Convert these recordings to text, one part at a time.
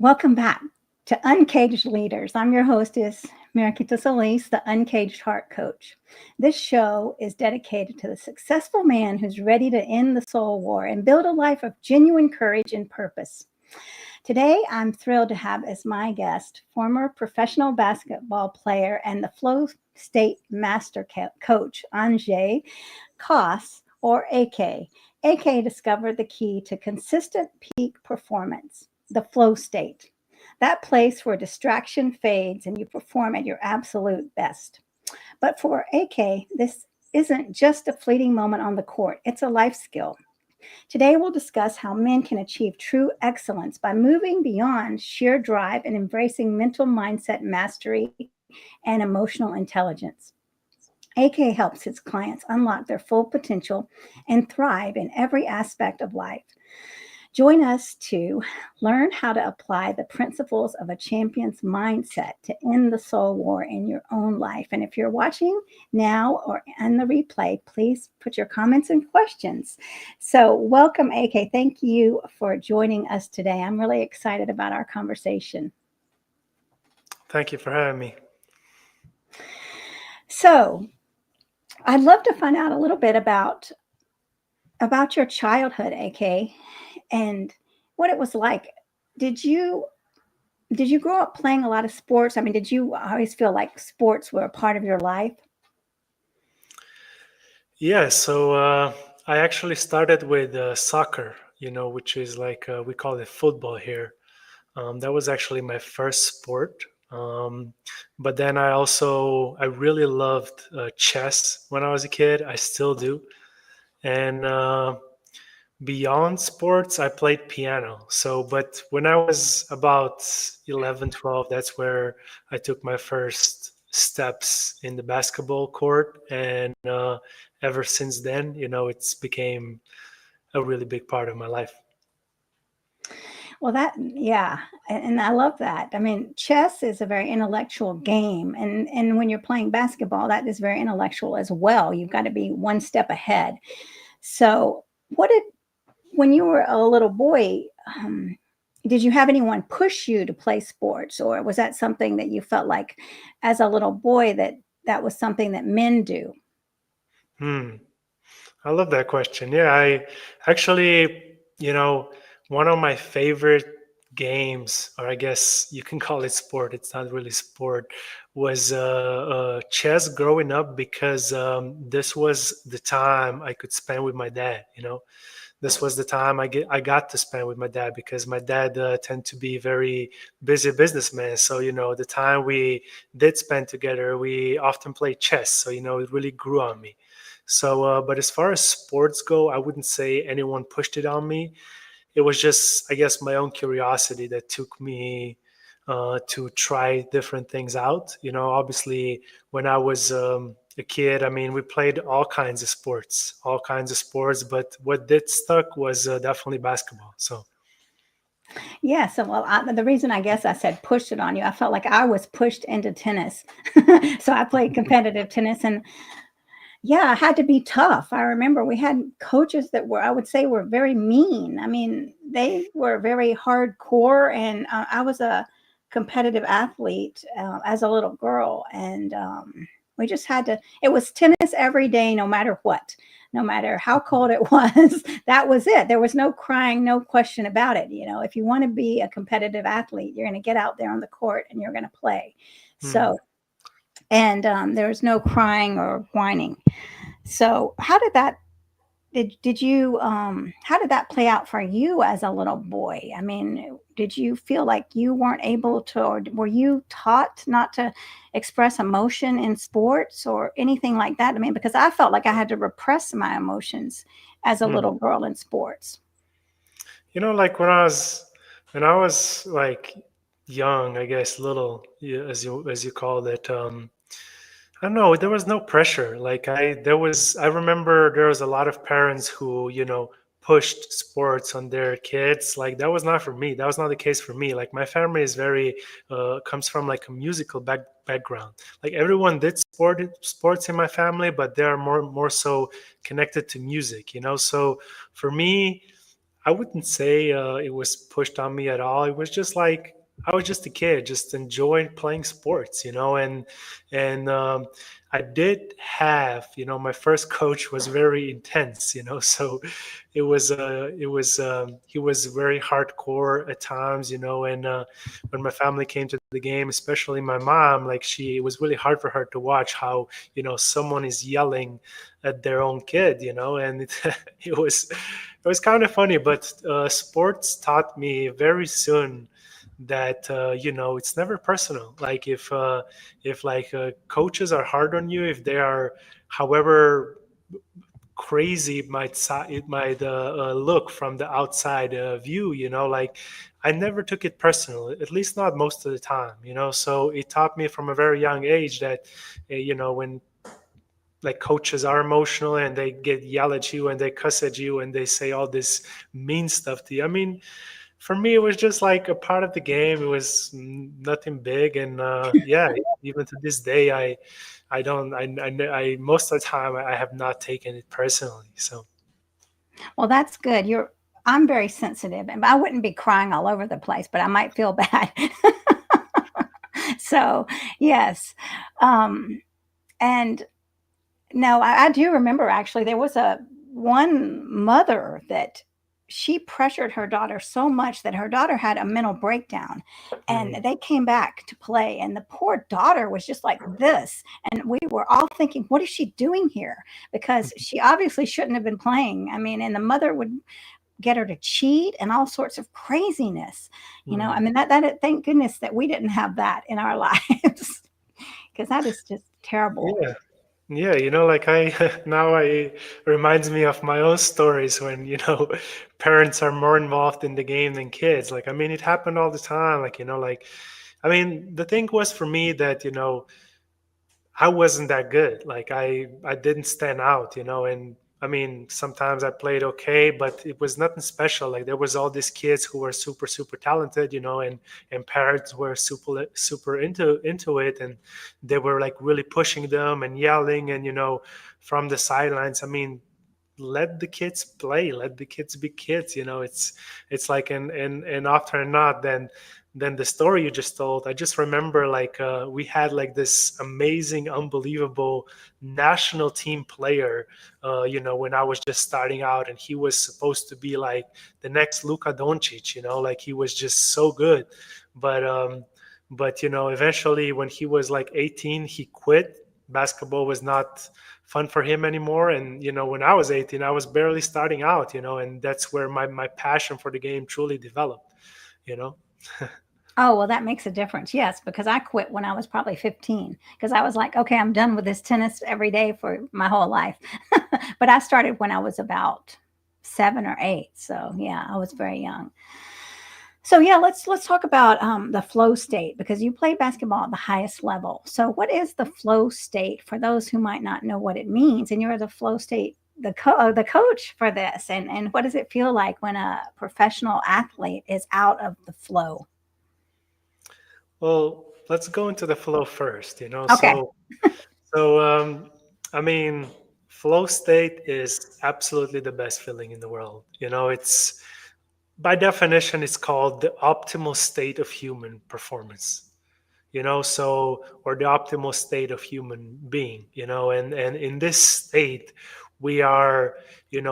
Welcome back to Uncaged Leaders. I'm your hostess, Mariquita Solis, the Uncaged Heart Coach. This show is dedicated to the successful man who's ready to end the soul war and build a life of genuine courage and purpose. Today, I'm thrilled to have as my guest former professional basketball player and the flow state master coach, Anže Kos, or AK. AK discovered the key to consistent peak performance, the flow state, that place where distraction fades and you perform at your absolute best. But for AK, this isn't just a fleeting moment on the court, it's a life skill. Today, we'll discuss how men can achieve true excellence by moving beyond sheer drive and embracing mental mindset mastery and emotional intelligence. AK helps his clients unlock their full potential and thrive in every aspect of life. Join us to learn how to apply the principles of a champion's mindset to end the soul war in your own life. And if you're watching now or on the replay, please put your comments and questions. So, welcome, AK. Thank you for joining us today. I'm really excited about our conversation. Thank you for having me. So, I'd love to find out a little bit about your childhood, AK, and what it was like. Did you grow up playing a lot of sports? I mean, did you always feel like sports were a part of your life? Yeah, so I actually started with soccer, which is like we call it football here. That was actually my first sport. But then I really loved chess when I was a kid. I still do. And beyond sports, I played piano. But when I was about 11, 12, that's where I took my first steps in the basketball court. And ever since then, it's became a really big part of my life. Well, yeah, and I love that. I mean, chess is a very intellectual game, and when you're playing basketball, that is very intellectual as well. You've got to be one step ahead. So, what did when you were a little boy? Did you have anyone push you to play sports, or was that something that you felt like, as a little boy, that was something that men do? Hmm. I love that question. Yeah, I actually, one of my favorite games, or I guess you can call it sport, it's not really sport, was chess growing up because this was the time I could spend with my dad. This was the time I got to spend with my dad because my dad tend to be very busy businessman. So the time we did spend together, we often played chess. So it really grew on me. So, but as far as sports go, I wouldn't say anyone pushed it on me. It was just, I guess, my own curiosity that took me to try different things out. Obviously, when I was a kid, I mean, we played all kinds of sports, but what did stuck was definitely basketball. So, Yeah, so well, the reason I guess I said pushed it on you, I felt like I was pushed into tennis. So I played competitive tennis, and yeah, I had to be tough. I remember we had coaches that were, I would say, were very mean. I mean, they were very hardcore, and I was a competitive athlete as a little girl, and we just had to. It was tennis every day, no matter what, no matter how cold it was. That was it. There was no crying, no question about it. If you want to be a competitive athlete, you're going to get out there on the court and you're going to play. hmm. So, and there was no crying or whining. So how did that did you how did that play out for you as a little boy? I mean, did you feel like you weren't able to, or were you taught not to express emotion in sports or anything like that? I mean, because I felt like I had to repress my emotions as a Hmm. little girl in sports. Like when I was like young, I guess little, yeah, as you called it. I don't know. There was no pressure. I remember there was a lot of parents who, pushed sports on their kids. Like that was not for me. That was not the case for me. Like my family is very, comes from like a musical background. Like everyone did sports in my family, but they are more so connected to music. So for me, I wouldn't say it was pushed on me at all. It was just like I was just a kid, just enjoying playing sports, and I did have, my first coach was very intense, so he was very hardcore at times, and when my family came to the game, especially my mom, like it was really hard for her to watch how someone is yelling at their own kid, and it was kind of funny, but sports taught me very soon that it's never personal. Like if like coaches are hard on you, if they are, however crazy it might look from the outside view, like I never took it personal, at least not most of the time, so it taught me from a very young age that when like coaches are emotional and they get yell at you and they cuss at you and they say all this mean stuff to you. I mean, for me, it was just like a part of the game. It was nothing big, and yeah, even to this day, I don't, I most of the time I have not taken it personally. So Well, that's good. I'm very sensitive, and I wouldn't be crying all over the place, but I might feel bad. So, yes. Um, and no, I do remember actually there was a one mother that she pressured her daughter so much that her daughter had a mental breakdown, and mhm, they came back to play, and the poor daughter was just like this, and we were all thinking, what is she doing here? Because she obviously shouldn't have been playing. I mean, and the mother would get her to cheat and all sorts of craziness. I mhm. mean, that thank goodness that we didn't have that in our lives, because that is just terrible. Yeah. Yeah, like now I reminds me of my own stories when, parents are more involved in the game than kids. Like, I mean, it happened all the time. Like, like, I mean, the thing was for me that, I wasn't that good. Like, I didn't stand out, and I mean, sometimes I played okay, but it was nothing special. Like, there was all these kids who were super, super talented, and parents were super, super into it, and they were like really pushing them and yelling, and from the sidelines. I mean, let the kids play, let the kids be kids, it's like, and often or not, then the story you just told, I just remember like we had like this amazing, unbelievable national team player, when I was just starting out, and he was supposed to be like the next Luka Doncic, like he was just so good, but eventually when he was like 18, he quit. Basketball was not fun for him anymore, and when I was 18, I was barely starting out, and that's where my passion for the game truly developed, you know Oh, well, that makes a difference. Yes, because I quit when I was probably 15 because I was like, okay, I'm done with this tennis every day for my whole life. But I started when I was about 7 or 8. So yeah, I was very young. So yeah, let's talk about the flow state because you play basketball at the highest level. So what is the flow state for those who might not know what it means? And you're the flow state, the coach for this, and what does it feel like when a professional athlete is out of the flow? Well, let's go into the flow first, Okay. so I mean, flow state is absolutely the best feeling in the world. It's, by definition, it's called the optimal state of human performance, so, or the optimal state of human being, and in this state we are,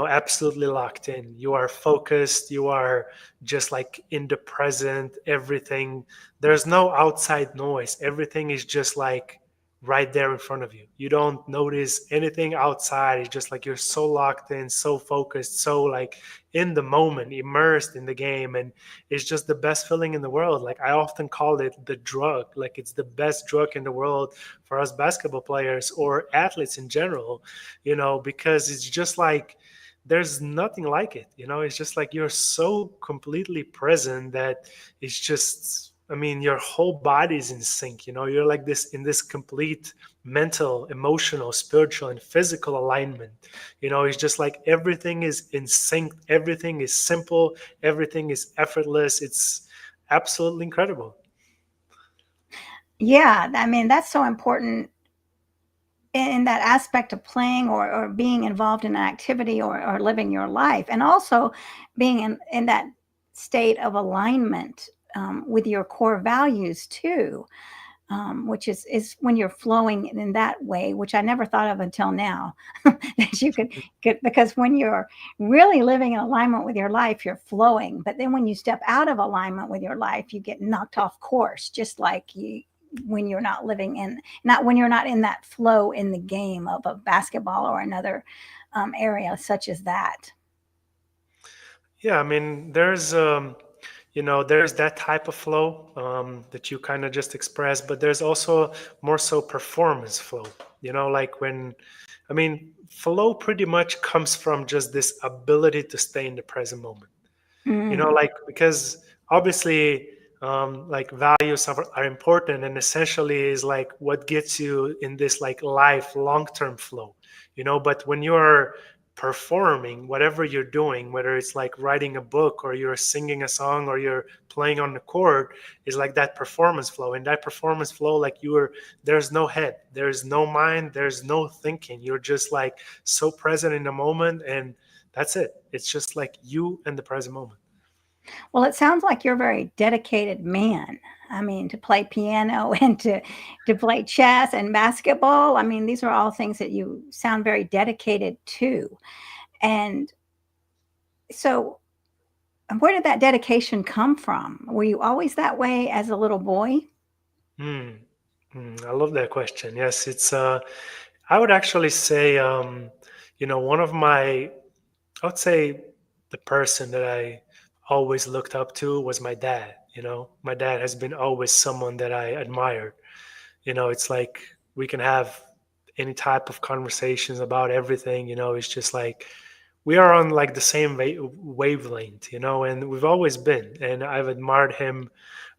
absolutely locked in. You are focused, you are just like in the present, everything, there's no outside noise, everything is just like right there in front of you. You don't notice anything outside. It's just like you're so locked in, so focused, so like in the moment, immersed in the game, and it's just the best feeling in the world. Like, I often call it the drug. Like, it's the best drug in the world for us basketball players or athletes in general, because it's just like there's nothing like it. It's just like you're so completely present that it's just, I mean, your whole body is in sync. You're like this in this complete mental, emotional, spiritual, and physical alignment. It's just like everything is in sync, everything is simple, everything is effortless. It's absolutely incredible. Yeah, I mean, that's so important in that aspect of playing or being involved in an activity or living your life, and also being in that state of alignment with your core values too, which is when you're flowing in that way, which I never thought of until now, that you could get, because when you're really living in alignment with your life, you're flowing. But then when you step out of alignment with your life, you get knocked off course, just like you when you're not living in, not when you're not in that flow in the game of a basketball or another area such as that. Yeah, I mean, there's that type of flow that you kind of just expressed, but there's also more so performance flow. Like I mean, flow pretty much comes from just this ability to stay in the present moment. Mm. Like because obviously, like values are important, and essentially is like what gets you in this like life long-term flow. But when you're performing whatever you're doing, whether it's like writing a book or you're singing a song or you're playing on the court, is like that performance flow. And that performance flow, like there's no head, there's no mind, there's no thinking. You're just like so present in the moment, and that's it. It's just like you and the present moment. Well, it sounds like you're a very dedicated man. I mean, to play piano and to play chess and basketball. I mean, these are all things that you sound very dedicated to. And so, where did that dedication come from? Were you always that way as a little boy? Hmm. I love that question. Yes, it's I would actually say one of I would say the person that I always looked up to was my dad. My dad has been always someone that I admired. It's like we can have any type of conversations about everything. It's just like we are on like the same wavelength, and we've always been. And I've admired him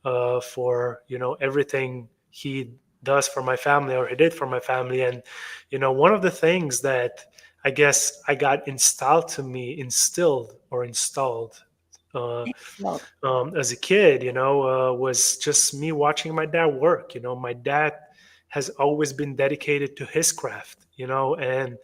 for everything he does for my family or he did for my family. And one of the things that I guess I got instilled or installed uh, Well, as a kid, was just me watching my dad work. My dad has always been dedicated to his craft, and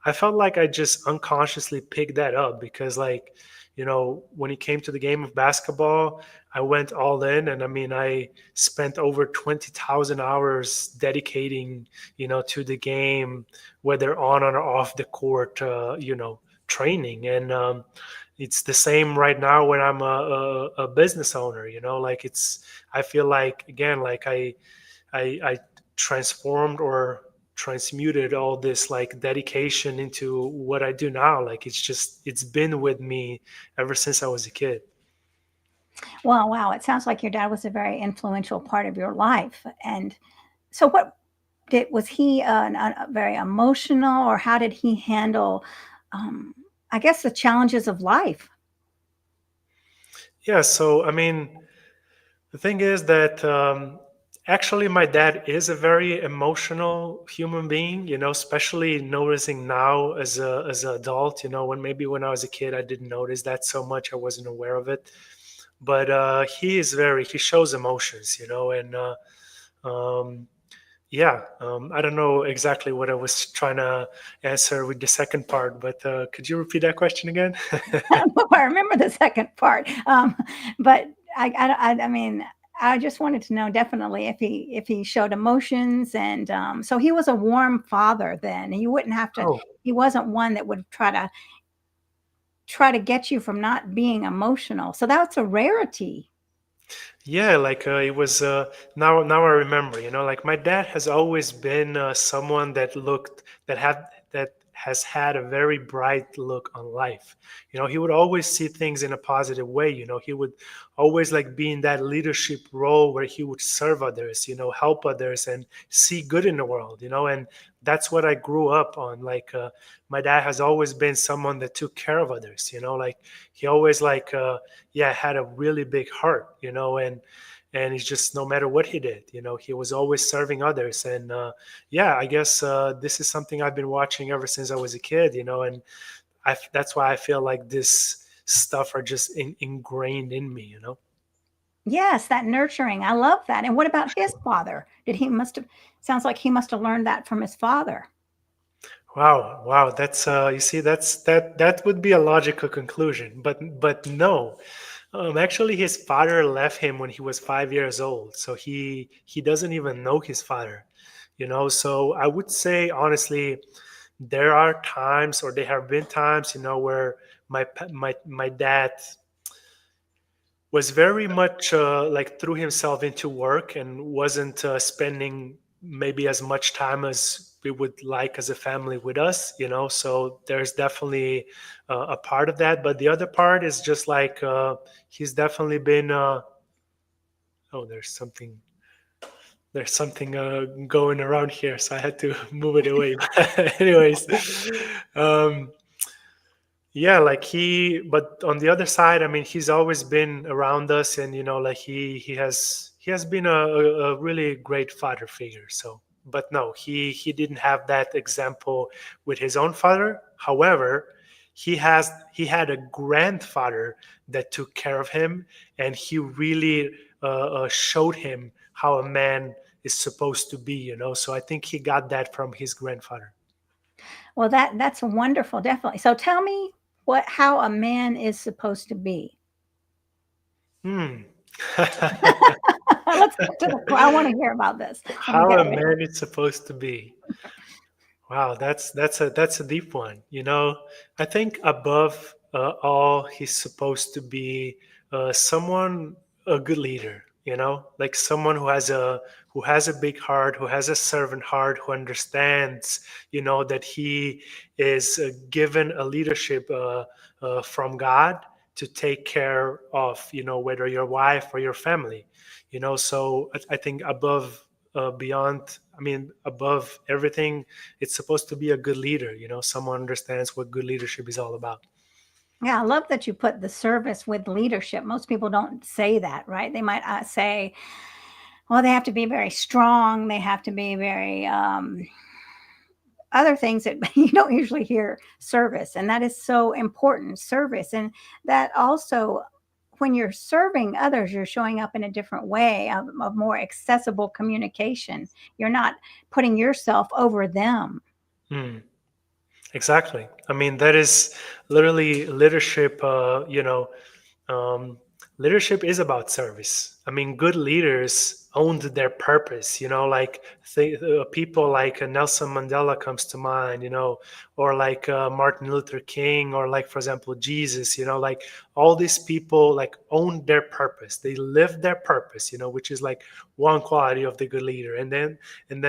I felt like I just unconsciously picked that up because, like, when it came to the game of basketball, I went all in. And I mean, I spent over 20,000 hours dedicating, to the game, whether on or off the court, training. And it's the same right now when I'm a business owner, like I feel like, again, like I transformed or transmuted all this like dedication into what I do now. Like it's been with me ever since I was a kid. well, wow, it sounds like your dad was a very influential part of your life. And so, what was he very emotional, or how did he handle, um, I guess, the challenges of life? Yeah, so I mean, the thing is that actually my dad is a very emotional human being, especially noticing now as an adult, when I was a kid I didn't notice that so much. I wasn't aware of it. But he shows emotions, and um, yeah, I don't know exactly what I was trying to answer with the second part, but could you repeat that question again? I remember the second part, but I mean, I just wanted to know definitely if he showed emotions, and so he was a warm father. Then you wouldn't have to. Oh, He wasn't one that would try to get you from not being emotional. So that's a rarity. yeah, like it was now I remember, like my dad has always been someone that has had a very bright look on life. He would always see things in a positive way. He would always like be in that leadership role where he would serve others, help others and see good in the world, and that's what I grew up on. Like my dad has always been someone that took care of others, like he always like yeah, had a really big heart, and he's just, no matter what he did, he was always serving others. And yeah, I guess this is something I've been watching ever since I was a kid, and that's why I feel like this stuff are just ingrained in me. Yes, that nurturing. I love that. And what about his father? Did he must have sounds like he must have learned that from his father. Wow, wow. That's you see, that would be a logical conclusion, but no. Actually, his father left him when he was 5 years old, so he doesn't even know his father. So I would say honestly, there are times, or there have been times, where my dad was very much like threw himself into work and wasn't spending maybe as much time as we would like as a family with us. So there's definitely a part of that, but the other part is just like he's definitely been oh, there's something going around here, so I had to move it away. Anyways, um, yeah, like but on the other side, I mean, he's always been around us, and like he has been a really great father figure. So, but no, he didn't have that example with his own father. However, he had a grandfather that took care of him, and he really showed him how a man is supposed to be. So I think he got that from his grandfather. Well, that's wonderful, definitely. So tell me how a man is supposed to be. Hmm. Let's get to I want to hear about this. Let me How get a ready. man is supposed to be. Wow, that's a deep one. I think above all, he's supposed to be someone, a good leader. Like someone who has a big heart, who has a servant heart, who understands, that he is given a leadership from God to take care of, whether your wife or your family. So I think beyond, I mean, above everything, it's supposed to be a good leader. Someone understands what good leadership is all about. Yeah, I love that you put the service with leadership. Most people don't say that, right? They might say, well, they have to be very strong. They have to be very other things that you don't usually hear service. And that is so important, service. And that also, when you're serving others, you're showing up in a different way of more accessible communication. You're not putting yourself over them. Hmm. Exactly. I mean, that is literally leadership. Um, Leadership is about service. I mean, good leaders owned their purpose. Like people like Nelson Mandela comes to mind. Or like Martin Luther King, or like, for example, Jesus. Like all these people like owned their purpose. They lived their purpose. Which is like one quality of the good leader. And then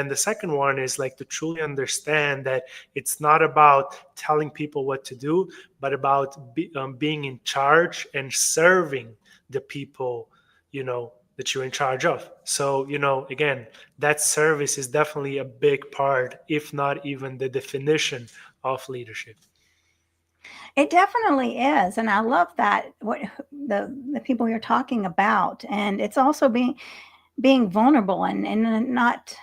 the second one is like to truly understand that it's not about telling people what to do, but about being in charge and serving the people, that you're in charge of. So, again, that service is definitely a big part, if not even the definition of leadership. It definitely is, and I love that what the people you're talking about, and it's also being vulnerable and not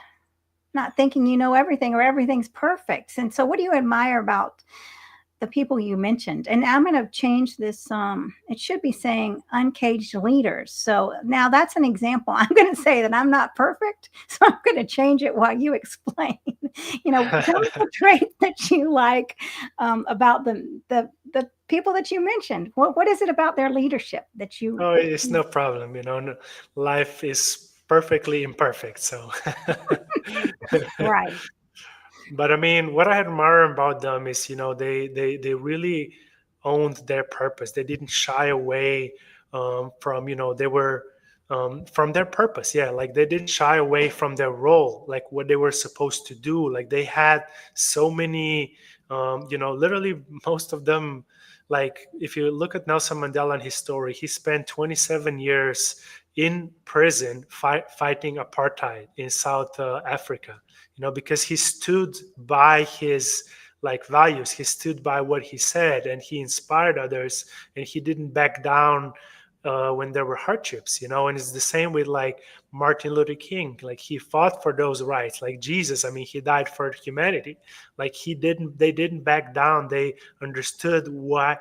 thinking you know everything or everything's perfect. And so, what do you admire about the people you mentioned? And I'm going to change this. It should be saying uncaged leaders. So now that's an example. I'm going to say that I'm not perfect, so I'm going to change it while you explain. Tell me the trait that you like about the people that you mentioned. What is it about their leadership that you Oh, it's no problem. Life is perfectly imperfect. So, right? but I mean, what I admire about them is, they really owned their purpose. They didn't shy away from, they were from their purpose. Yeah, like they didn't shy away from their role, like what they were supposed to do. Like they had so many, literally most of them. Like if you look at Nelson Mandela and his story, he spent 27 years in prison fighting apartheid in South Africa, because he stood by his like values. He stood by what he said, and he inspired others, and he didn't back down when there were hardships, and it's the same with like Martin Luther King. Like he fought for those rights. Like Jesus, I mean, he died for humanity. Like they didn't back down. They understood what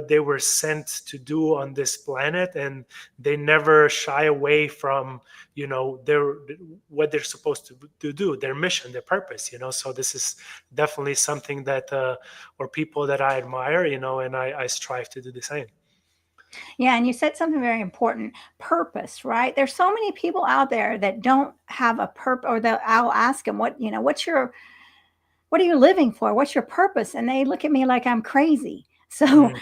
they were sent to do on this planet, and they never shy away from, their what they're supposed to do, their mission, their purpose. So this is definitely something that or people that I admire, and I strive to do the same. Yeah, and you said something very important, purpose, right? There's so many people out there that don't have a purpose, or I'll ask them, what are you living for? What's your purpose? And they look at me like I'm crazy. So Mm.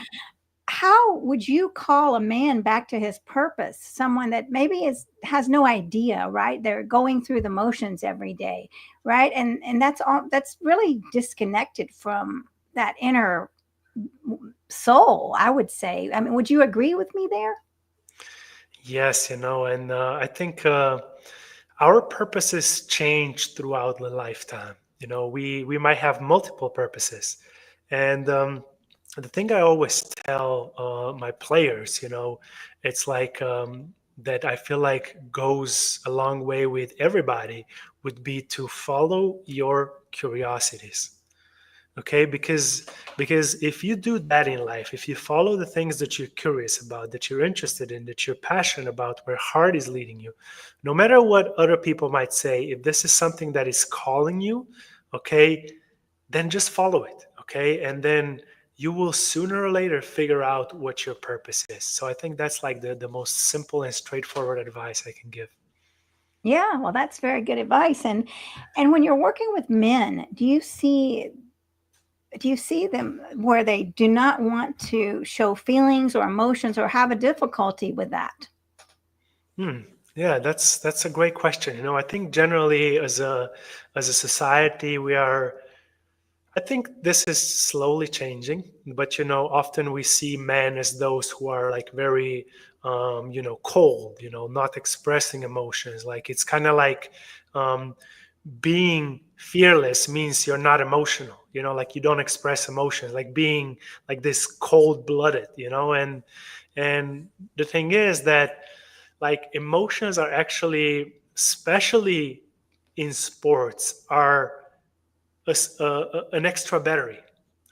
how would you call a man back to his purpose? Someone that maybe has no idea, right? They're going through the motions every day, right? And that's really disconnected from that inner soul, I would say. I mean, would you agree with me there? Yes, and I think our purposes change throughout the lifetime. We might have multiple purposes, and the thing I always tell my players, it's like that I feel like goes a long way with everybody would be to follow your curiosities. Okay, because if you do that in life, if you follow the things that you're curious about, that you're interested in, that you're passionate about, where heart is leading you, no matter what other people might say, if this is something that is calling you, okay, then just follow it. Okay, and then you will sooner or later figure out what your purpose is. So I think that's like the most simple and straightforward advice I can give. Yeah, well, that's very good advice. And when you're working with men, do you see them where they do not want to show feelings or emotions or have a difficulty with that? Hmm. Yeah, that's a great question. I think generally as a society we are. I think this is slowly changing, but often we see men as those who are like very, cold. Not expressing emotions. Like it's kind of like um, being fearless means you're not emotional. Like you don't express emotions. Like being like this cold blooded. And the thing is that like emotions are actually, especially in sports, are an extra battery.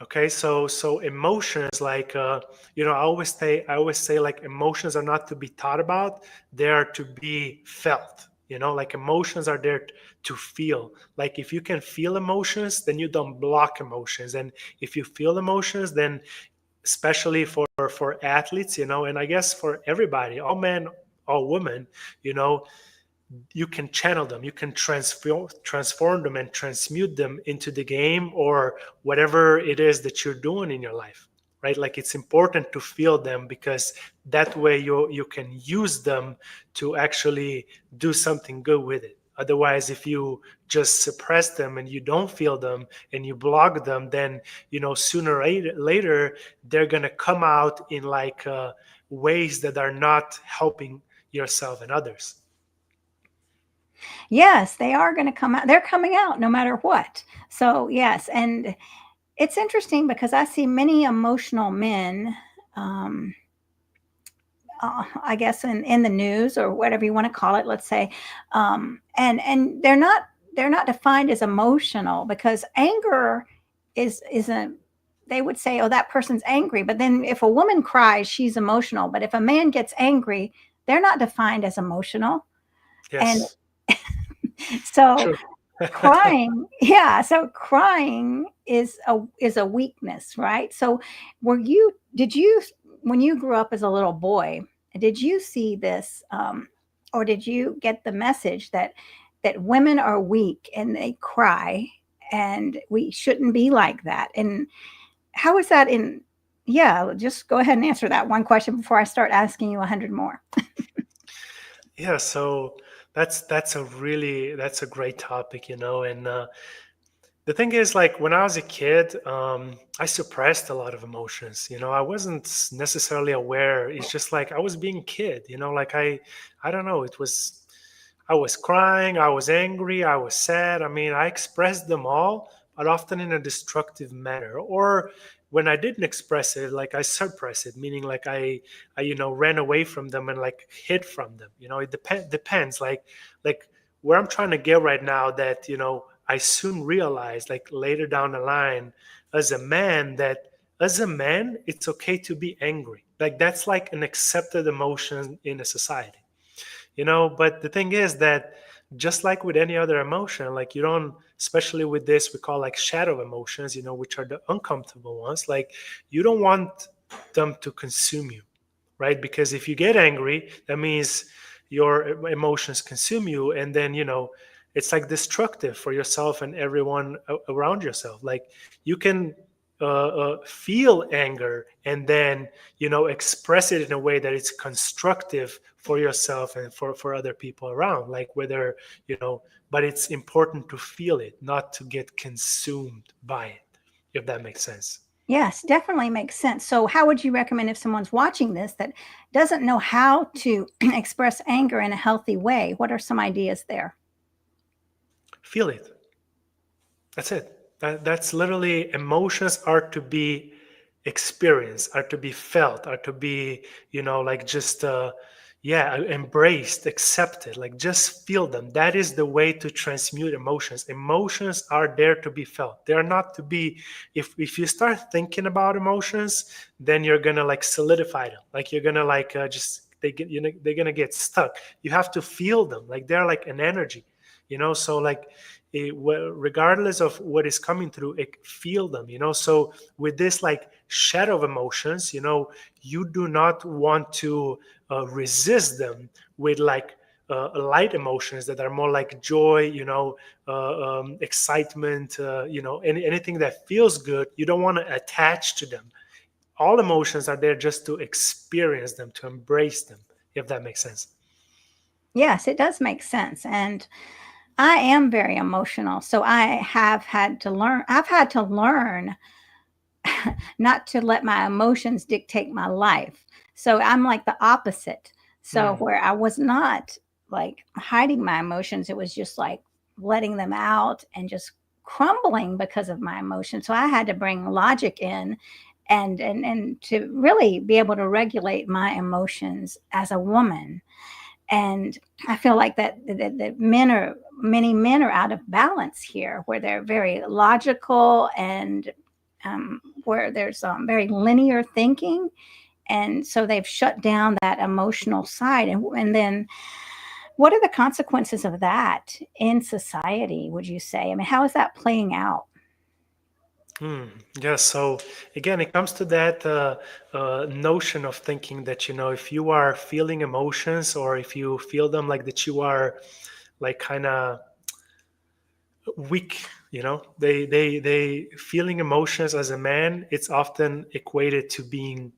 Okay, so emotions like I always say like emotions are not to be thought about, they are to be felt. Like emotions are there to feel. Like if you can feel emotions, then you don't block emotions, and if you feel emotions, then especially for athletes, and I guess for everybody, all men, all women, you know you can channel them, you can transform them and transmute them into the game or whatever it is that you're doing in your life, right? Like it's important to feel them, because that way you can use them to actually do something good with it. Otherwise, if you just suppress them and you don't feel them and you block them, then sooner or later they're going to come out in like ways that are not helping yourself and others. Yes, they are going to come out. They're coming out no matter what. So, yes. And it's interesting because I see many emotional men, um, I guess in the news or whatever you want to call it, let's say, and they're not defined as emotional, because anger isn't. They would say, "Oh, that person's angry," but then if a woman cries, she's emotional. But if a man gets angry, they're not defined as emotional. And Yes, so true. crying, yeah, so crying is a weakness, right? So did you, when you grew up as a little boy, did you see this, or did you get the message that women are weak and they cry, and we shouldn't be like that? And how is that in, yeah, just go ahead and answer that one question before I start asking you 100 more. Yeah, so that's a great topic, and the thing is, like when I was a kid, I suppressed a lot of emotions. I wasn't necessarily aware. It's just like I was being a kid. Like I don't know. I was crying, I was angry, I was sad. I mean, I expressed them all, but often in a destructive manner, or when I didn't express it, like I suppress it, meaning like I ran away from them and like hid from them. It depends. Like where I'm trying to get right now, that I soon realized, like later down the line, as a man, that as a man, it's okay to be angry. Like that's like an accepted emotion in a society. But the thing is that just like with any other emotion, like you don't, especially with this, we call like shadow emotions, which are the uncomfortable ones, like you don't want them to consume you, right? Because if you get angry, that means your emotions consume you, and then it's like destructive for yourself and everyone around yourself. Like you can feel anger and then express it in a way that it's constructive for yourself and for other people around, like whether but it's important to feel it, not to get consumed by it, if that makes sense. Yes, definitely makes sense. So, how would you recommend if someone's watching this that doesn't know how to express anger in a healthy way? What are some ideas there? Feel it. That's it. That's literally, emotions are to be experienced, are to be felt, are to be, like just, yeah, embraced, accepted. Like just feel them. That is the way to transmute emotions. Emotions are there to be felt. They are not to be, if you start thinking about emotions, then you're going to like solidify them. Like you're going to like just, they're going to get stuck. You have to feel them. Like they're like an energy, so like, regardless of what is coming through, feel them. So with this like shadow of emotions, you do not want to resist them with like light emotions that are more like joy, excitement, anything that feels good. You don't want to attach to them. All emotions are there just to experience them, to embrace them, if that makes sense. Yes, it does make sense. And I am very emotional. So I've had to learn not to let my emotions dictate my life. So I'm like the opposite. So Hmm. where I was not like hiding my emotions, it was just like letting them out and just crumbling because of my emotions. So I had to bring logic in and to really be able to regulate my emotions as a woman. And I feel like that many men are out of balance here, where they're very logical and where there's very linear thinking, and so they've shut down that emotional side. And then, what are the consequences of that in society? Would you say? I mean, how is that playing out? Hmm. Yeah. So again, it comes to that notion of thinking that if you are feeling emotions, or if you feel them, like that you are like kind of weak. They feeling emotions as a man, it's often equated to being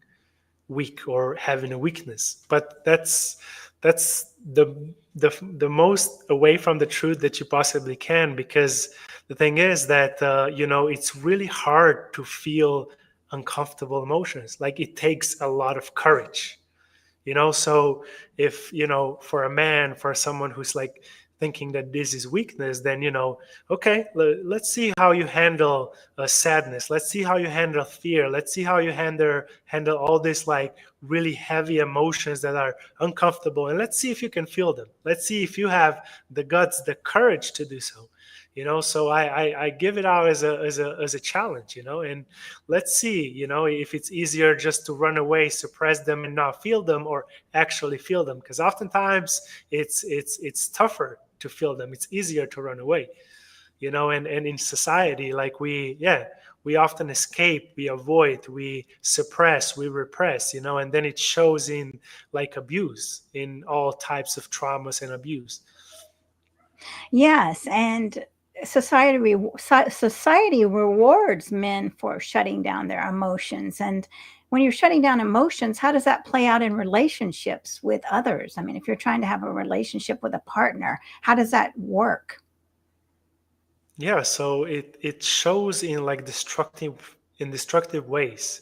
weak or having a weakness. But that's the most away from the truth that you possibly can, because the thing is that it's really hard to feel uncomfortable emotions. Like it takes a lot of courage. So if for a man, for someone who's like thinking that this is weakness, then okay, let's see how you handle sadness, let's see how you handle fear, let's see how you handle all this like really heavy emotions that are uncomfortable, and let's see if you can feel them, let's see if you have the guts, the courage to do so. So I give it out as a challenge, and let's see, if it's easier just to run away, suppress them, and not feel them, or actually feel them, because oftentimes it's tougher to feel them. It's easier to run away, and in society, like we often escape, we avoid, we suppress, we repress, and then it shows in like abuse, in all types of traumas and abuse. Yes, and society rewards men for shutting down their emotions. And when you're shutting down emotions, how does that play out in relationships with others? I mean, if you're trying to have a relationship with a partner, how does that work? Yeah, so it shows in like destructive ways.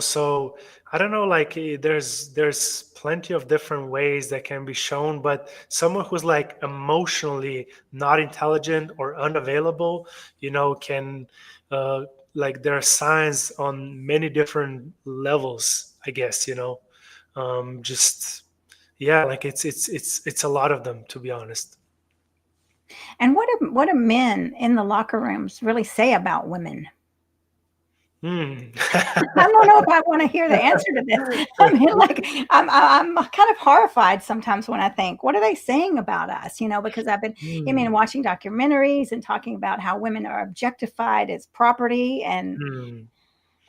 So I don't know, like there's plenty of different ways that can be shown, but someone who's like emotionally not intelligent or unavailable, can uh like there are signs on many different levels, I guess, just yeah, like it's a lot of them, to be honest. And what do men in the locker rooms really say about women? Hmm. I don't know if I want to hear the answer to this. I mean, like, I'm kind of horrified sometimes when I think, what are they saying about us? Because I mean, Hmm. watching documentaries and talking about how women are objectified as property, and Hmm.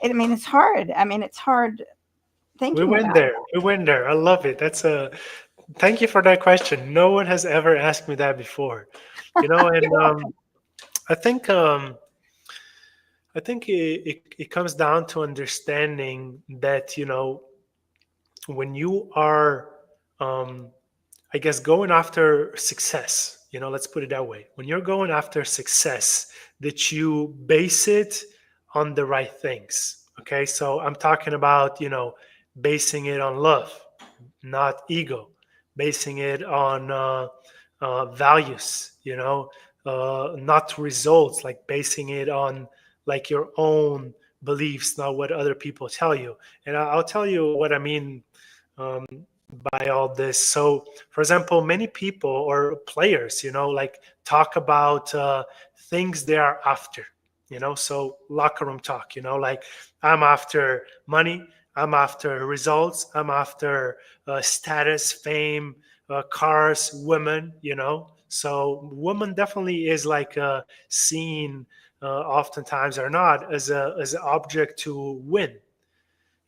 I mean, it's hard. I mean, it's hard We thinking went about there. We went there. I love it. Thank you for that question. No one has ever asked me that before. You're And welcome. I think um, I think it comes down to understanding that, when you are, um, I guess, going after success, let's put it that way. When you're going after success, that you base it on the right things. Okay. So I'm talking about, basing it on love, not ego, basing it on values, not results, like basing it on like your own beliefs, not what other people tell you. And I'll tell you what I mean um, by all this. So, for example, many people or players, like talk about things they are after. So locker room talk. Like I'm after money, I'm after results, I'm after status, fame, cars, women. So woman definitely is like seen oftentimes or not as an object to win.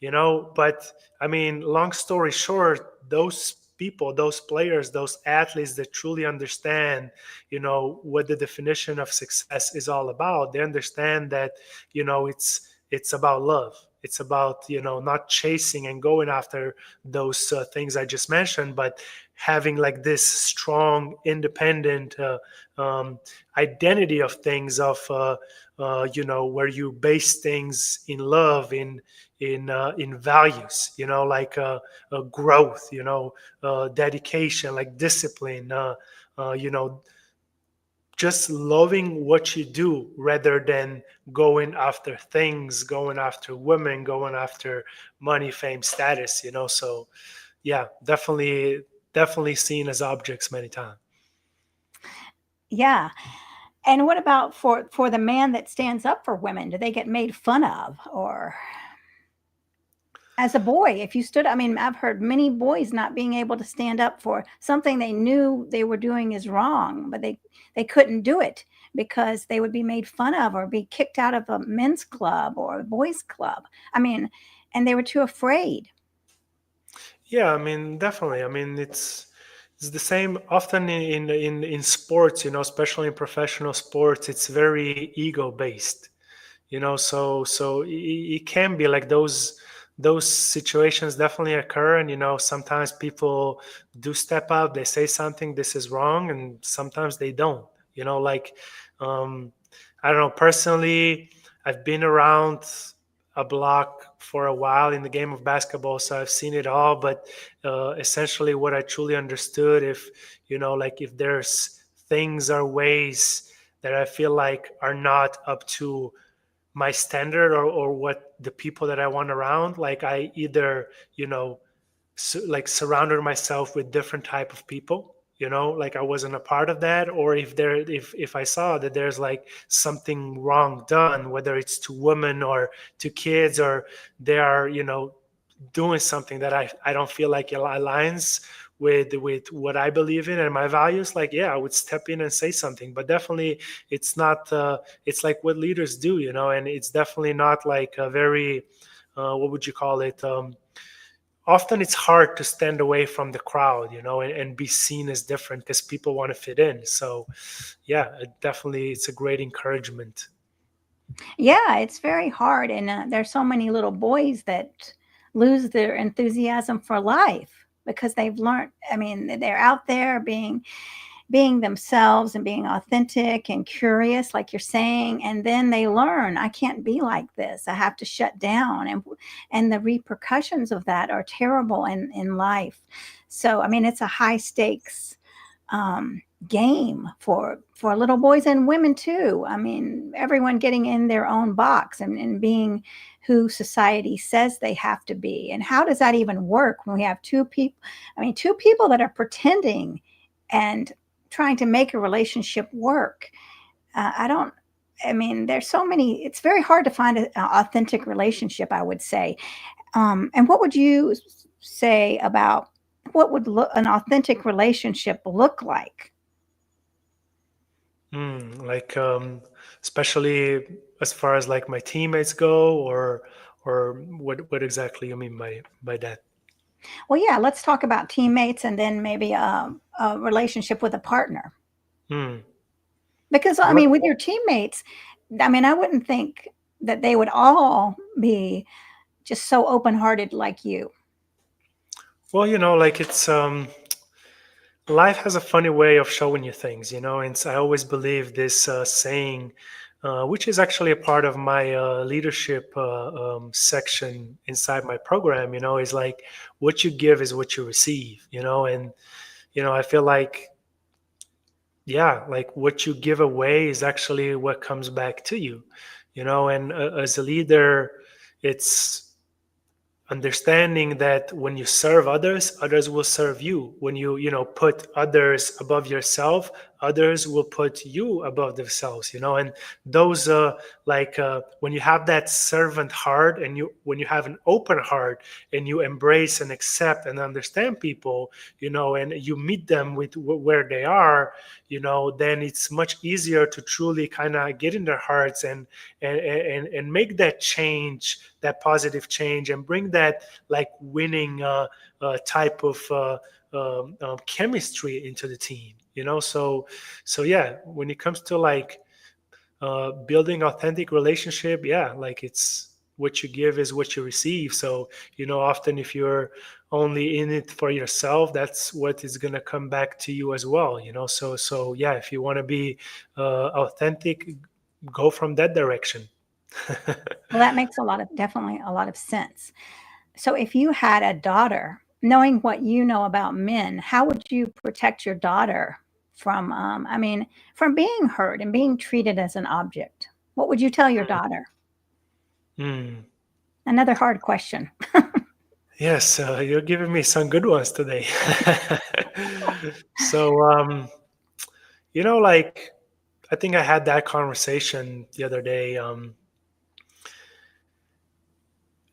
But I mean, long story short, those people, those players, those athletes that truly understand what the definition of success is all about, they understand that it's about love. It's about not chasing and going after those things I just mentioned, but having like this strong independent um, identity of things, of where you base things in love, in values, like growth, dedication, like discipline, uh, you know, just loving what you do rather than going after things, going after women, going after money, fame, status. So yeah, definitely seen as objects many times. Yeah. And what about for the man that stands up for women? Do they get made fun of? Or as a boy, if you stood, I mean, I've heard many boys not being able to stand up for something they knew they were doing is wrong, but they couldn't do it because they would be made fun of or be kicked out of a men's club or a boys club. I mean, and they were too afraid. Yeah, I mean, definitely. I mean, it's the same often in sports, especially in professional sports. It's very ego based, so it can be like those situations definitely occur, and sometimes people do step up, they say something, this is wrong, and sometimes they don't. Like um, I don't know. Personally, I've been around a block for a while in the game of basketball, so I've seen it all. But essentially, what I truly understood, if like if there's things or ways that I feel like are not up to my standard, or what the people that I want around, like I either like surrounded myself with different type of people, like I wasn't a part of that, or if I saw that there's like something wrong done, whether it's to women or to kids, or they are doing something that I don't feel like it aligns with what I believe in and my values, like yeah, I would step in and say something. But definitely it's not it's like what leaders do, and it's definitely not like a very what would you call it, often it's hard to stand away from the crowd, and be seen as different because people want to fit in. So yeah, definitely it's a great encouragement. Yeah, it's very hard, and there's so many little boys that lose their enthusiasm for life because they've learned. I mean, they're out there being themselves and being authentic and curious, like you're saying, and then they learn, I can't be like this, I have to shut down, and the repercussions of that are terrible in life. So I mean, it's a high stakes game for little boys and women too. I mean, everyone getting in their own box and being who society says they have to be. And how does that even work when we have two people that are pretending and trying to make a relationship work? I don't. I mean, there's so many. It's very hard to find an authentic relationship, I would say. And what would you say about what would an authentic relationship look like? Like especially as far as like my teammates go, or what exactly you mean by that? Well, yeah, let's talk about teammates and then maybe a relationship with a partner. Hmm. Because, I mean, with your teammates, I mean, I wouldn't think that they would all be just so open hearted like you. Well, like it's life has a funny way of showing you things, and I always believe this saying, which is actually a part of my leadership section inside my program, is like what you give is what you receive, and I feel like, yeah, like what you give away is actually what comes back to you, and as a leader, it's understanding that when you serve others, others will serve you. When you put others above yourself, others will put you above themselves, and those like when you have that servant heart, and when you have an open heart, and you embrace and accept and understand people, and you meet them with where they are, then it's much easier to truly kind of get in their hearts and make that change, that positive change, and bring that like winning type of chemistry into the team. So yeah, when it comes to like building authentic relationship, yeah, like it's what you give is what you receive. So often if you're only in it for yourself, that's what is going to come back to you as well. So yeah, if you want to be authentic, go from that direction. Well, that makes definitely a lot of sense. So, if you had a daughter, knowing what you know about men, how would you protect your daughter from, from being hurt and being treated as an object? What would you tell your daughter? Mm. Another hard question. Yes, you're giving me some good ones today. So, like I think I had that conversation the other day.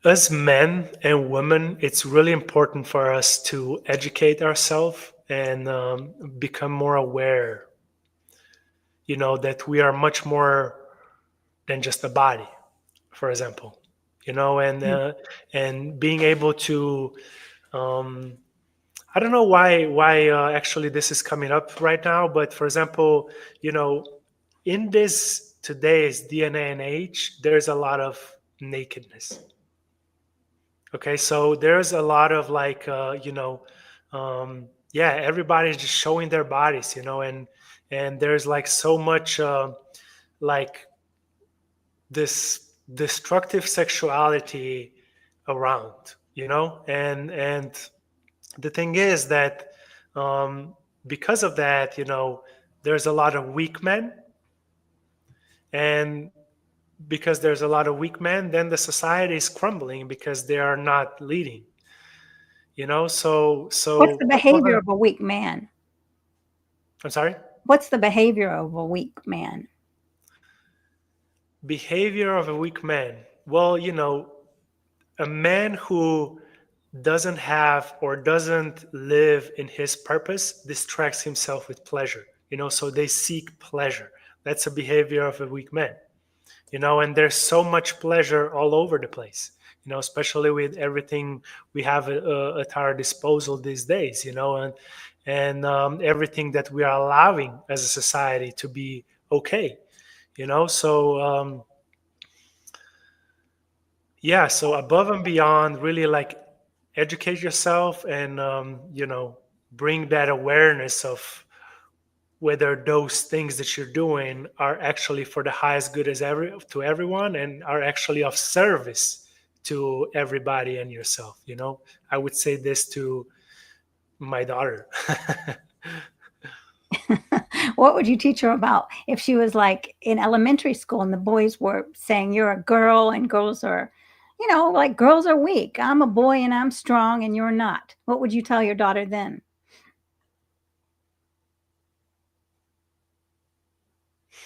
As men and women, it's really important for us to educate ourselves and become more aware, that we are much more than just a body, for example, and being able to, um, I don't know why actually this is coming up right now, but for example, in this today's DNA and age, there's a lot of nakedness. Okay, so there's a lot of like yeah, everybody's just showing their bodies, and there's like so much like this destructive sexuality around, and the thing is that because of that, there's a lot of weak men, and because there's a lot of weak men, then the society is crumbling because they are not leading. What's the So behavior of a weak man? I'm sorry. What's the behavior of a weak man? Behavior of a weak man. Well, a man who doesn't have or doesn't live in his purpose distracts himself with pleasure. So they seek pleasure. That's a behavior of a weak man. And there's so much pleasure all over the place. Especially with everything we have at our disposal these days. And everything that we are allowing as a society to be okay. So yeah, so above and beyond, really like educate yourself and bring that awareness of whether those things that you're doing are actually for the highest good to everyone and are actually of service to everybody and yourself. I would say this to my daughter. What would you teach her about if she was like in elementary school and the boys were saying you're a girl and girls are, like girls are weak. I'm a boy and I'm strong and you're not. What would you tell your daughter then?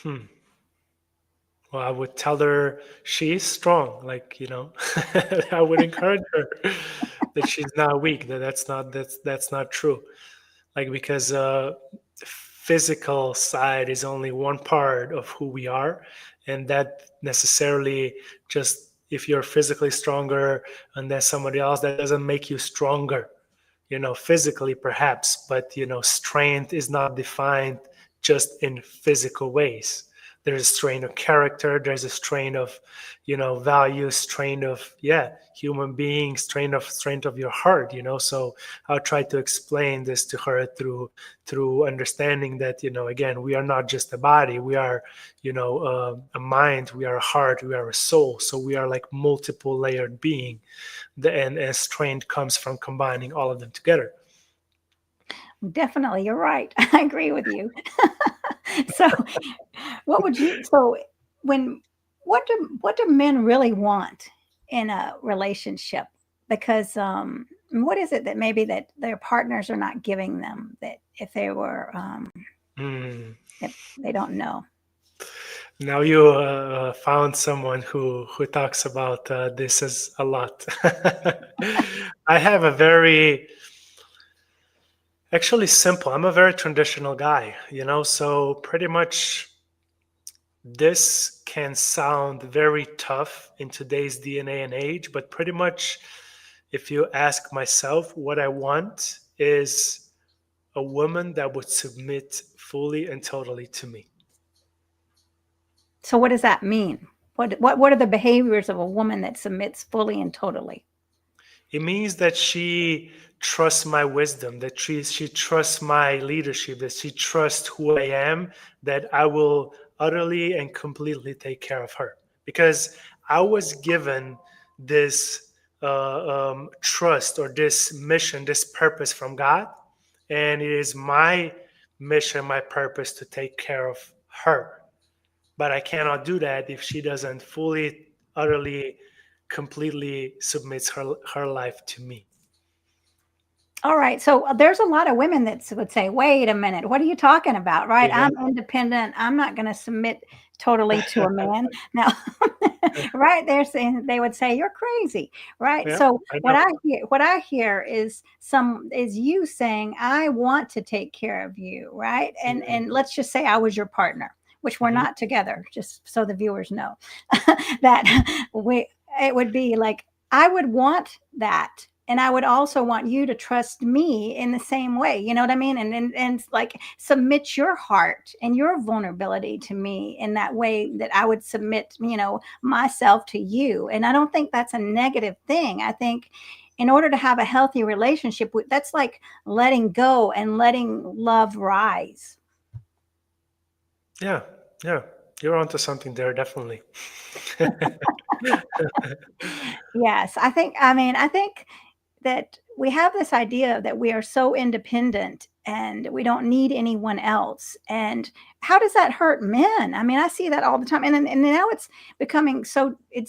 Hmm. Well, I would tell her she's strong. I would encourage her that she's not weak. That's not true. Because physical side is only one part of who we are, and that necessarily, just if you're physically stronger and there's somebody else, that doesn't make you stronger, physically perhaps, but strength is not defined just in physical ways. There's a strain of character, there's a strain of values, strain of human being, strength of your heart. So I'll try to explain this to her through understanding that again, we are not just a body, we are a mind, we are a heart, we are a soul. So we are like multiple layered being, and strength comes from combining all of them together. Definitely, you're right. I agree with you. So, what would you? So, when what do men really want in a relationship? Because what is it that maybe that their partners are not giving them that if they were Mm. that they don't know? Now you found someone who talks about this as a lot. I have a very actually simple. I'm a very traditional guy, so pretty much this can sound very tough in today's DNA and age, but pretty much if you ask myself, what I want is a woman that would submit fully and totally to me. So, what does that mean? What are the behaviors of a woman that submits fully and totally? It means that she trusts my wisdom, that she trusts my leadership, that she trusts who I am, that I will utterly and completely take care of her. Because I was given this trust or this mission, this purpose from God. And it is my mission, my purpose to take care of her. But I cannot do that if she doesn't fully, utterly, completely submits her life to me. All right. So there's a lot of women that would say, wait a minute, what are you talking about? Right. Yeah. I'm independent. I'm not going to submit totally to a man. Now, right. They're saying they would say, you're crazy. Right. Yeah, So I know. what I hear is you saying, I want to take care of you. Right. And let's just say I was your partner, which we're Mhm. not together, just so the viewers know that it would be like, I would want that, and I would also want you to trust me in the same way. You know what I mean? And like submit your heart and your vulnerability to me in that way that I would submit, myself to you. And I don't think that's a negative thing. I think in order to have a healthy relationship, that's like letting go and letting love rise. Yeah, yeah. You're onto something there, definitely. Yes, I think that we have this idea that we are so independent and we don't need anyone else. And how does that hurt men? I mean, I see that all the time. And now it's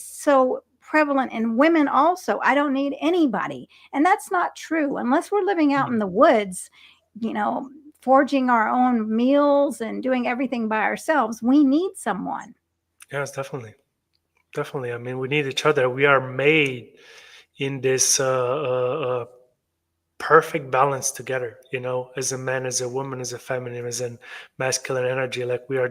so prevalent in women also. I don't need anybody. And that's not true unless we're living out in Mm. the woods, you know, forging our own meals and doing everything by ourselves. We need someone. Yes, definitely. Definitely. I mean, we need each other. We are made in this perfect balance together, as a man, as a woman, as a feminine, as a masculine energy. Like we are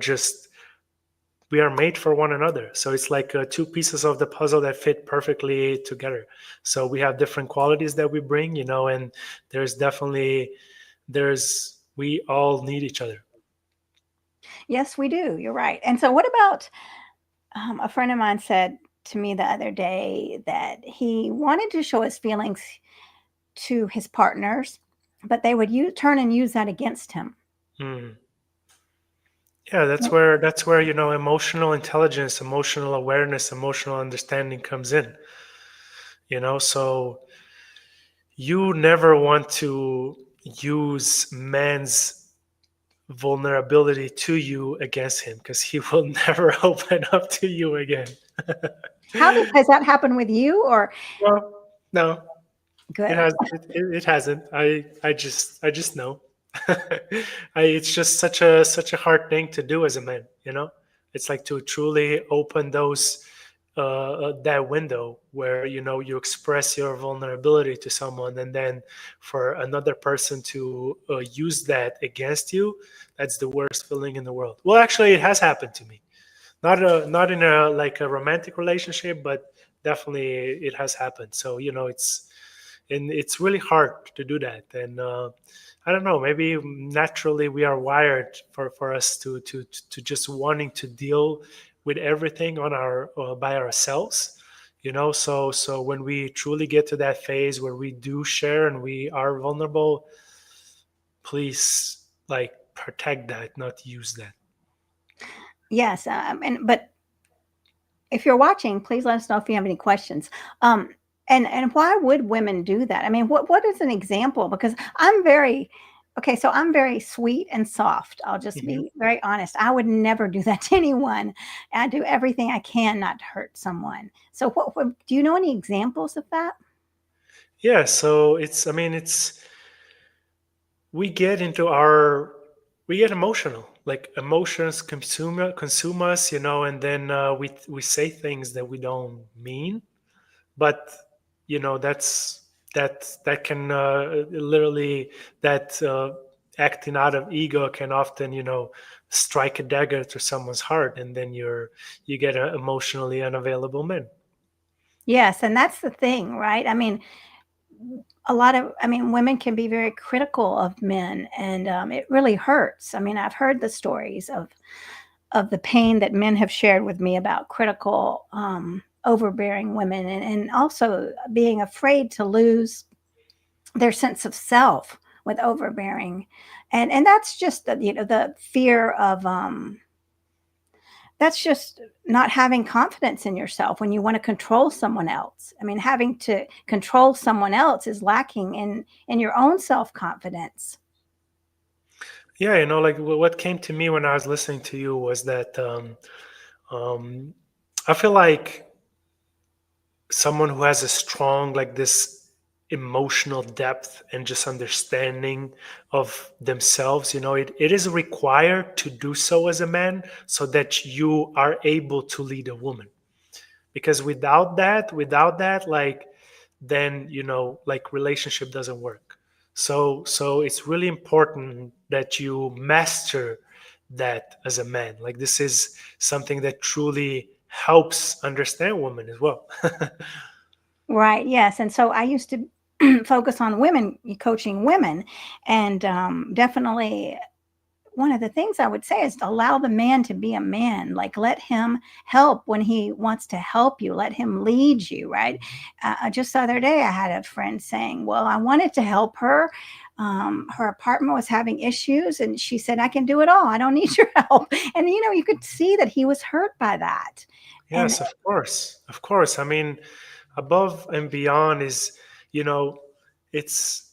made for one another. So it's like two pieces of the puzzle that fit perfectly together. So we have different qualities that we bring, and there's definitely, we all need each other. Yes, we do. You're right. And so, what about a friend of mine said to me the other day that he wanted to show his feelings to his partners, but they would turn and use that against him. Mm. Yeah, that's where emotional intelligence, emotional awareness, emotional understanding comes in. So you never want to use men's vulnerability to you against him, because he will never open up to you again. Has that happened with you or No, no, it good? has. It hasn't. I just know. It's just such a hard thing to do as a man. It's like to truly open those that window where you express your vulnerability to someone, and then for another person to use that against you. That's the worst feeling in the world. Well, actually, it has happened to me. Not in a like a romantic relationship, but definitely it has happened. So it's really hard to do that. And I don't know, maybe naturally we are wired for us to just wanting to deal with everything on our by ourselves. So when we truly get to that phase where we do share and we are vulnerable, please, like, protect that, not use that. Yes, but if you're watching, please let us know if you have any questions. And why would women do that? I mean, what is an example? Because I'm very sweet and soft. I'll just Mhm. be very honest. I would never do that to anyone. I do everything I can not to hurt someone. So what do you know any examples of that? Yeah, so I mean, we get into our we get emotional, like emotions consume us, and then we say things that we don't mean. But that can literally, that acting out of ego can often strike a dagger to someone's heart, and then you get an emotionally unavailable man. Yes, and that's the thing, right? I mean, women can be very critical of men, and it really hurts. I mean, I've heard the stories of the pain that men have shared with me about critical, overbearing women, and also being afraid to lose their sense of self with overbearing, and that's just the fear of that's just not having confidence in yourself when you want to control someone else. I mean, having to control someone else is lacking in your own self-confidence. Yeah, like what came to me when I was listening to you was that um, I feel like someone who has a strong, like, this emotional depth and just understanding of themselves, it is required to do so as a man, so that you are able to lead a woman. Because without that, like, then like, relationship doesn't work. So it's really important that you master that as a man. Like, this is something that truly helps understand women as well. Right. Yes. And so I used to focus on women, coaching women, and definitely one of the things I would say is to allow the man to be a man. Like, let him help when he wants to help you. Let him lead you. Right. Just the other day, I had a friend saying, "Well, I wanted to help her. Her apartment was having issues, and she said, I can do it all. I don't need your help." And you could see that he was hurt by that. And Yes, of course. Of course. I mean, above and beyond is, you know, it's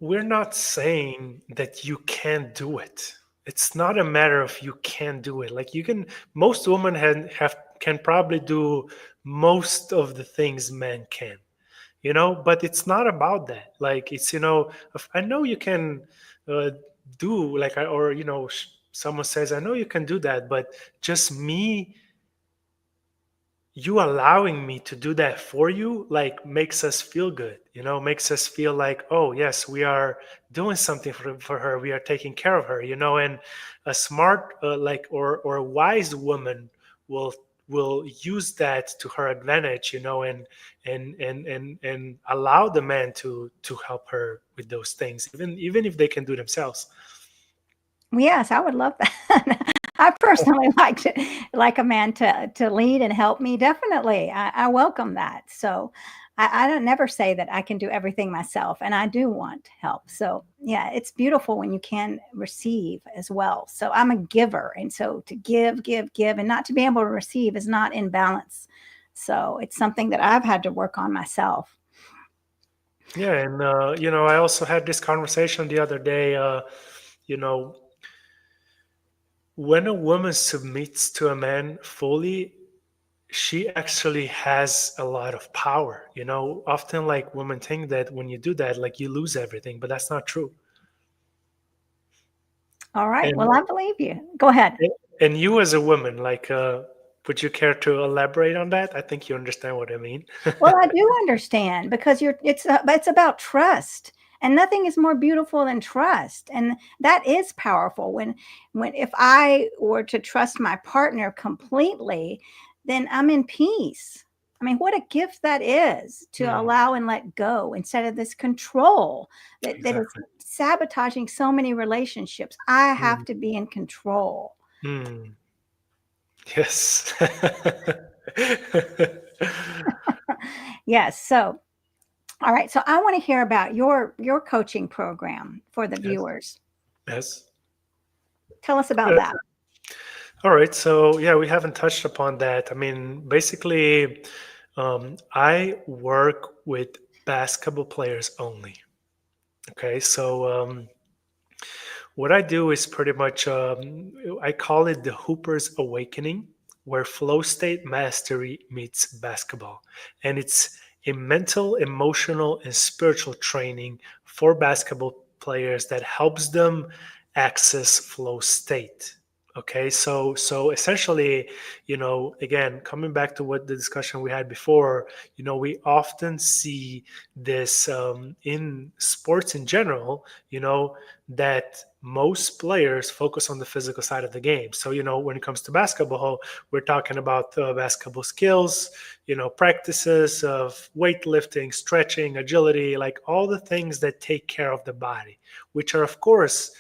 we're not saying that you can't do it. It's not a matter of you can't do it. Like, most women have can probably do most of the things men can, but it's not about that. Like, it's, I know you can uh, do, like, or, someone says, I know you can do that, but just me, you allowing me to do that for you, like, makes us feel good, makes us feel like, oh yes, we are doing something for her, we are taking care of her, and a smart, like, or a wise woman will use that to her advantage, and allow the man to help her with those things, even if they can do themselves. yes, I would love that. I personally like a man to lead and help me. Definitely, I welcome that. So I don't never say that I can do everything myself, and I do want help. So yeah, it's beautiful when you can receive as well. So I'm a giver, and so to give, and not to be able to receive is not in balance. So it's something that I've had to work on myself. Yeah, and I also had this conversation the other day. You know when a woman submits to a man fully, she actually has a lot of power. Often like women think that when you do that, like you lose everything, but that's not true. All right. And Well, I believe you. Go ahead. and you as a woman, like, would you care to elaborate on that? I think you understand what I mean. Well, I do understand because it's about trust. And nothing is more beautiful than trust. And that is powerful when if I were to trust my partner completely, then I'm in peace. I mean, what a gift that is to Hmm, allow and let go instead of this control that is exactly. sabotaging so many relationships. I Hmm, have to be in control. hmm, yes. Yes. So, all right. So I want to hear about your coaching program for the Yes. viewers. Yes. Tell us about Good. that. All right. So yeah, we haven't touched upon that. I mean, basically, I work with basketball players only. Okay. So what I do is pretty much, I call it the Hooper's Awakening, where flow state mastery meets basketball. And it's a mental, emotional, and spiritual training for basketball players that helps them access flow state. Okay, so essentially, again, coming back to what the discussion we had before, we often see this in sports in general, that most players focus on the physical side of the game. So, when it comes to basketball, we're talking about basketball skills, practices of weightlifting, stretching, agility, like all the things that take care of the body, which are, of course,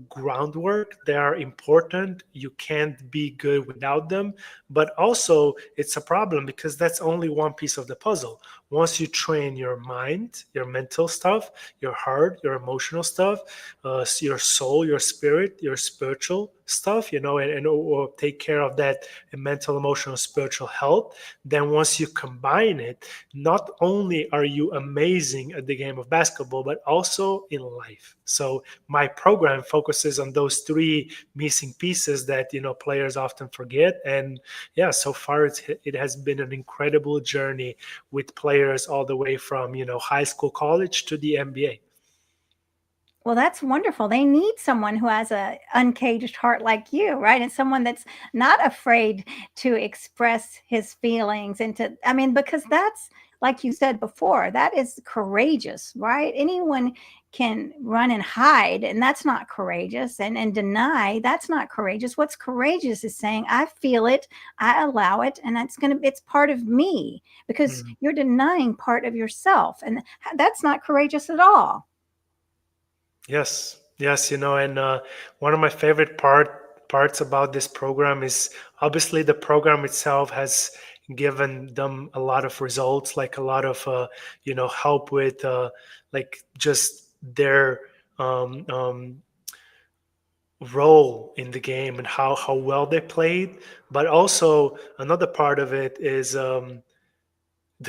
groundwork. They are important. You can't be good without them. But also, it's a problem because that's only one piece of the puzzle. Once you train your mind, your mental stuff, your heart, your emotional stuff, your soul, your spirit, your spiritual stuff, and or take care of that mental, emotional, spiritual health, then once you combine it, not only are you amazing at the game of basketball, but also in life. So my program focuses on those three missing pieces that players often forget. And yeah, so far it has been an incredible journey with players all the way from high school, college to the NBA. Well, that's wonderful. They need someone who has a uncaged heart like you, right? And someone that's not afraid to express his feelings and to, I mean, because that's like you said before, that is courageous, right? Anyone can run and hide, and that's not courageous. And deny, that's not courageous. What's courageous is saying, I feel it, I allow it, and it's part of me because Mm. you're denying part of yourself. And that's not courageous at all. Yes, yes, and one of my favorite parts about this program is obviously the program itself has given them a lot of results, like a lot of help with like just their um, um, role in the game and how well they played. But also another part of it is the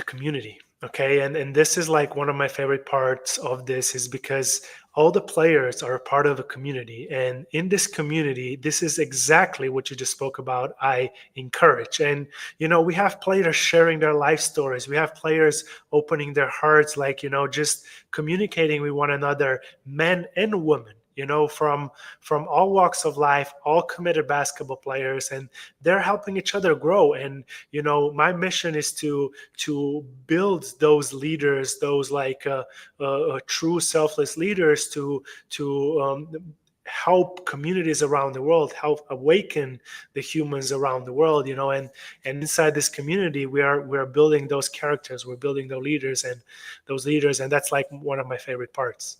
community. Okay, and this is like one of my favorite parts of this is because all the players are a part of a community, and in this community, this is exactly what you just spoke about. I encourage, and we have players sharing their life stories, we have players opening their hearts, like just communicating with one another, men and women, from all walks of life, all committed basketball players, and they're helping each other grow. And my mission is to build those leaders, those like true selfless leaders, to help communities around the world, help awaken the humans around the world, and inside this community we are building those characters, we're building those leaders, and that's like one of my favorite parts.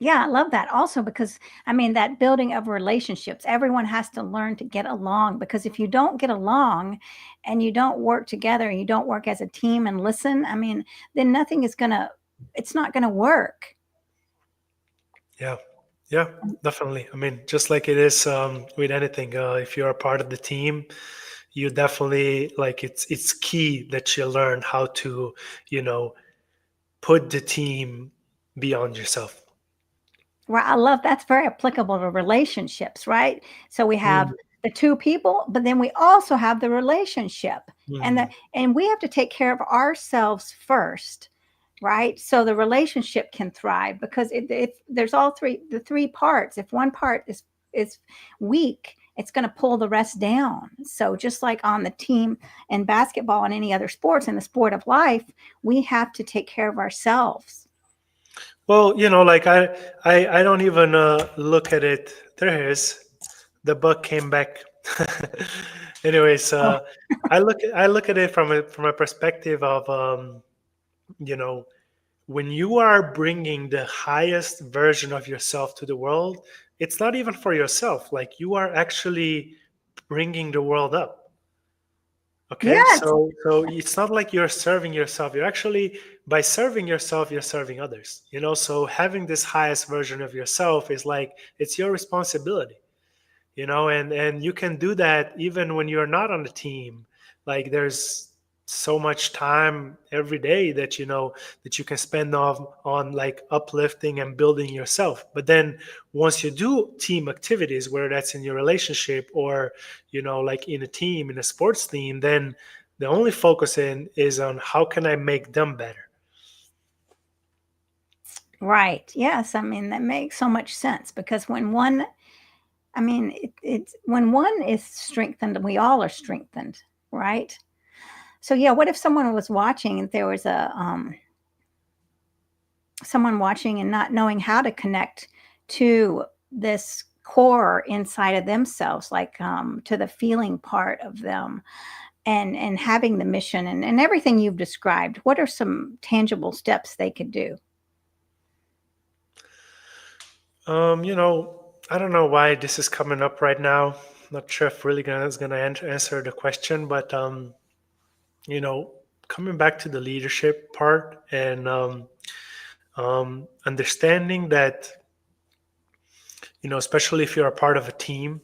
Yeah, I love that also because I mean, that building of relationships, everyone has to learn to get along because if you don't get along and you don't work together and you don't work as a team and listen, I mean, then nothing is it's not going to work. Yeah, yeah, definitely. I mean, just like it is with anything, if you're a part of the team, you definitely, like, it's key that you learn how to, you know, put the team beyond yourself. Right, I love that's very applicable to relationships, right? So we have Mm, the two people, but then we also have the relationship. And mm. and we have to take care of ourselves first, right? So the relationship can thrive because if there's all the three parts. If one part is weak, it's going to pull the rest down. So just like on the team in basketball and any other sports in the sport of life, we have to take care of ourselves. Well, like I don't even look at it. There it is. The bug came back. Anyways, Oh, I look at it from a perspective of you know when you are bringing the highest version of yourself to the world, it's not even for yourself. Like you are actually bringing the world up. Okay, yes, so it's not like you're serving yourself. You're actually, by serving yourself, you're serving others. So having this highest version of yourself is like it's your responsibility. And you can do that even when you're not on the team. Like there's so much time every day that you can spend on like uplifting and building yourself. But then once you do team activities, whether that's in your relationship or like in a team, in a sports team, then the only focus in is on how can I make them better. right. Yes, I mean that makes so much sense because when one, I mean, it's when one is strengthened, we all are strengthened, right? So yeah, what if someone was watching and there was a someone watching and not knowing how to connect to this core inside of themselves, like to the feeling part of them, and having the mission and everything you've described? What are some tangible steps they could do? I don't know why this is coming up right now. Not sure if really gonna answer the question, but you know, coming back to the leadership part and understanding that, especially if you're a part of a team,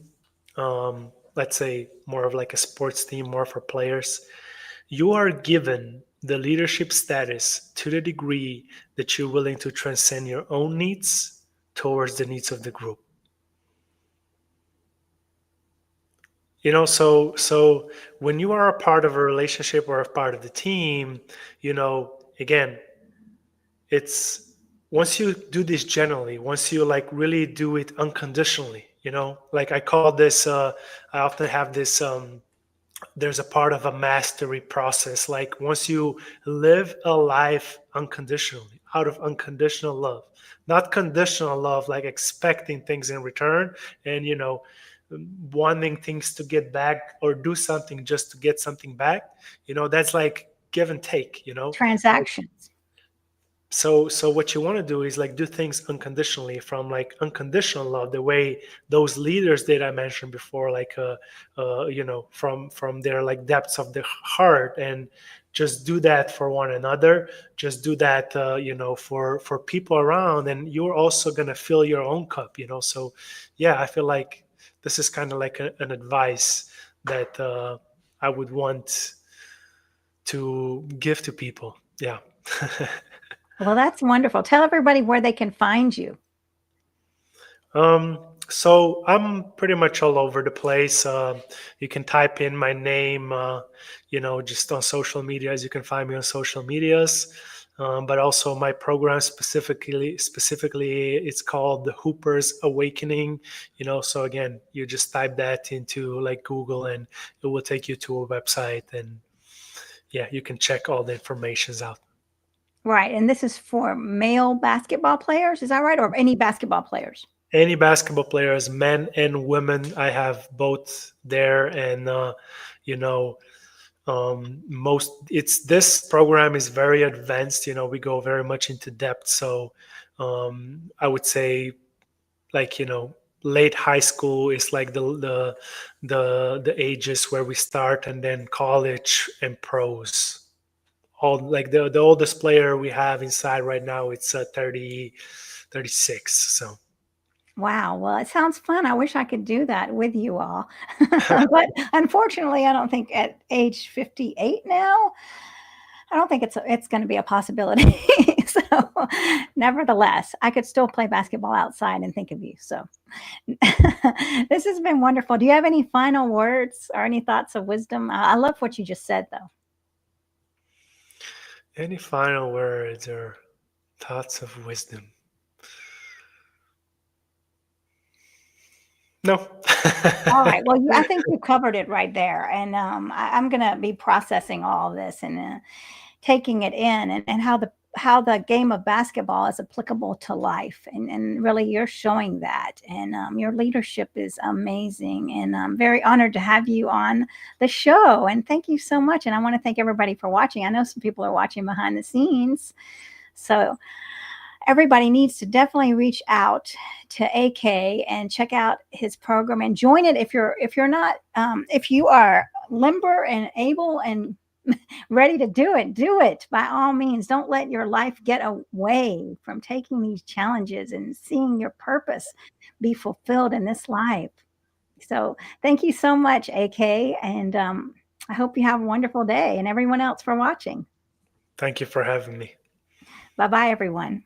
let's say more of like a sports team, more for players, you are given the leadership status to the degree that you're willing to transcend your own needs towards the needs of the group. So when you are a part of a relationship or a part of the team, again, it's once you do this generally, once you like really do it unconditionally, like I call this, I often have this, there's a part of a mastery process. Like once you live a life unconditionally, out of unconditional love, not conditional love, like expecting things in return and, wanting things to get back or do something just to get something back, that's like give and take, like Transactions. so what you want to do is like do things unconditionally from like unconditional love, the way those leaders that I mentioned before, like from their like depths of their heart, and just do that for one another. Just do that for people around, and you're also going to fill your own cup. So yeah, I feel like this is kind of like an advice that I would want to give to people. Yeah. Well, that's wonderful. Tell everybody where they can find you. So I'm pretty much all over the place. You can type in my name, just on social medias. You can find me on social medias. But also my program specifically, it's called the Hooper's Awakening. So again, you just type that into like Google, and it will take you to a website, and yeah, you can check all the informations out. Right. And this is for male basketball players, is that right? Or any basketball players? Any basketball players, men and women, I have both there, and you know, most it's this program is very advanced. We go very much into depth. So I would say, like late high school is like the ages where we start, and then college and pros. All like the oldest player we have inside right now, it's 36. So. Wow. Well, it sounds fun. I wish I could do that with you all. But unfortunately, I don't think at age 58 now, I don't think it's going to be a possibility. So, nevertheless, I could still play basketball outside and think of you. So, this has been wonderful. Do you have any final words or any thoughts of wisdom? I love what you just said, though. Any final words or thoughts of wisdom? No. All right. Well, I think you covered it right there. And I'm going to be processing all of this and taking it in, and how the game of basketball is applicable to life. And really, you're showing that. And your leadership is amazing. And I'm very honored to have you on the show. And thank you so much. And I want to thank everybody for watching. I know some people are watching behind the scenes. So everybody needs to definitely reach out to AK and check out his program and join it if you're not if you are limber and able and ready to do it by all means. Don't let your life get away from taking these challenges and seeing your purpose be fulfilled in this life. So thank you so much, AK, and I hope you have a wonderful day, and everyone else for watching. Thank you for having me. Bye bye, everyone.